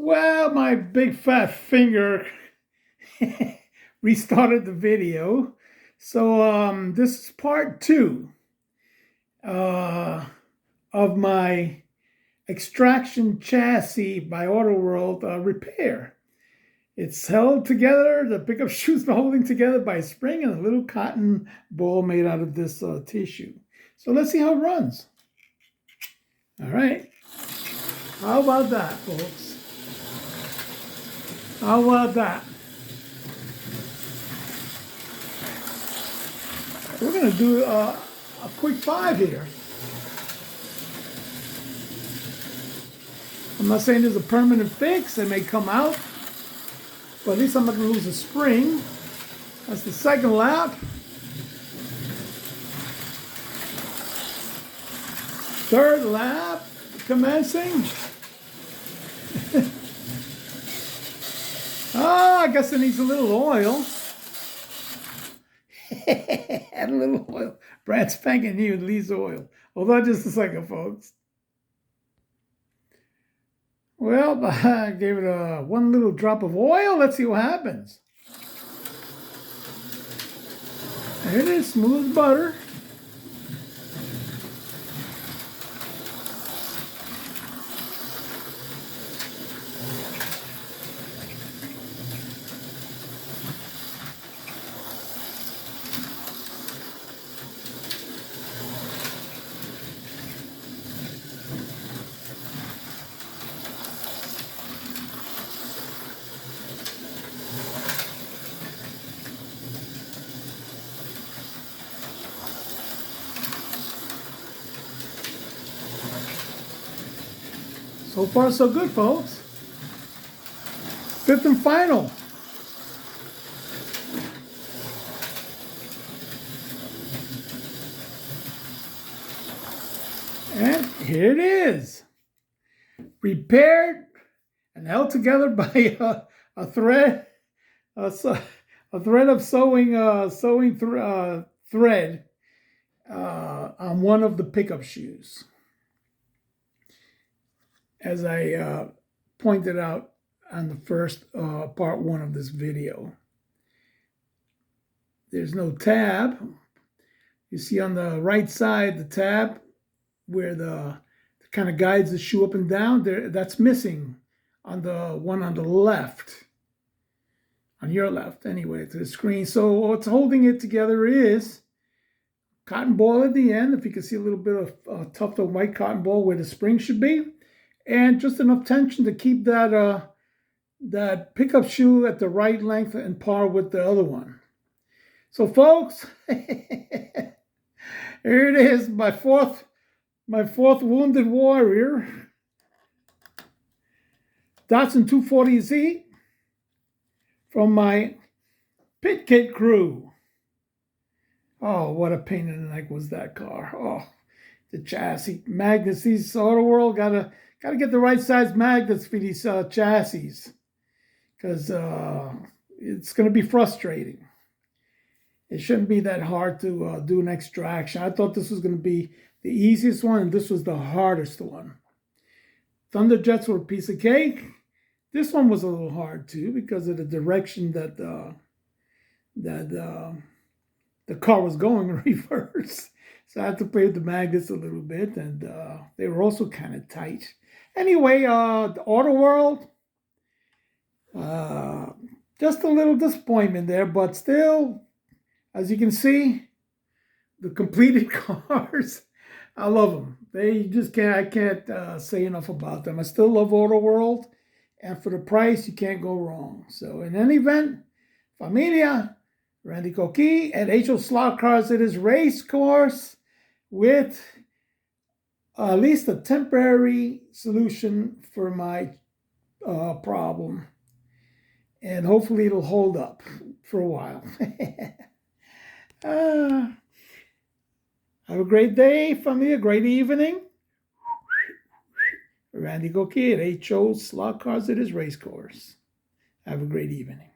Well, my big fat finger restarted the video. So this is part two uh, of my Xtraction chassis by Auto World repair. It's held together, the pickup shoe's holding together by a spring and a little cotton ball made out of this tissue. So let's see how it runs. All right. How about that, folks? How about that? We're going to do a quick 5 here. I'm not saying there's a permanent fix. It may come out. But at least I'm not going to lose a spring. That's the second lap. Third lap commencing. Oh, I guess it needs a little oil. Add a little oil. Brand spanking new, it needs oil. Hold on just a second, folks. Well, I gave it one little drop of oil. Let's see what happens. There it is, smooth as butter. So far, so good, folks. Fifth and final. And here it is. Repaired and held together by a thread, a thread of sewing thread on one of the pickup shoes. As I pointed out on the first part 1 of this video. There's no tab. You see on the right side, the tab where the kind of guides the shoe up and down, that's missing on the one on the left, on your left anyway, to the screen. So what's holding it together is cotton ball at the end, if you can see a little bit of tuft of white cotton ball where the spring should be. And just enough tension to keep that that pickup shoe at the right length and par with the other one. So, folks, here it is, my fourth wounded warrior, Datsun 240Z from my pit kit crew. Oh, what a pain in the neck was that car! Oh, the chassis magnets. These Auto World gotta get the right size magnets for these chassis, because it's going to be frustrating. It shouldn't be that hard to do an Xtraction. I thought this was going to be the easiest one, and this was the hardest one. Thunderjets were a piece of cake. This one was a little hard too because of the direction that the car was going in reverse. So I had to play with the magnets a little bit, and they were also kind of tight. Anyway, the Auto World, just a little disappointment there, but still, as you can see, the completed cars, I love them. They just I can't say enough about them. I still love Auto World, and for the price, you can't go wrong. So in any event, familia, Randy Coqui at HO Slot Cars, it is race course with at least a temporary solution for my problem. And hopefully it'll hold up for a while. Have a great day, family, a great evening. Randy Coqui at HO Slot Cars, it is race course. Have a great evening.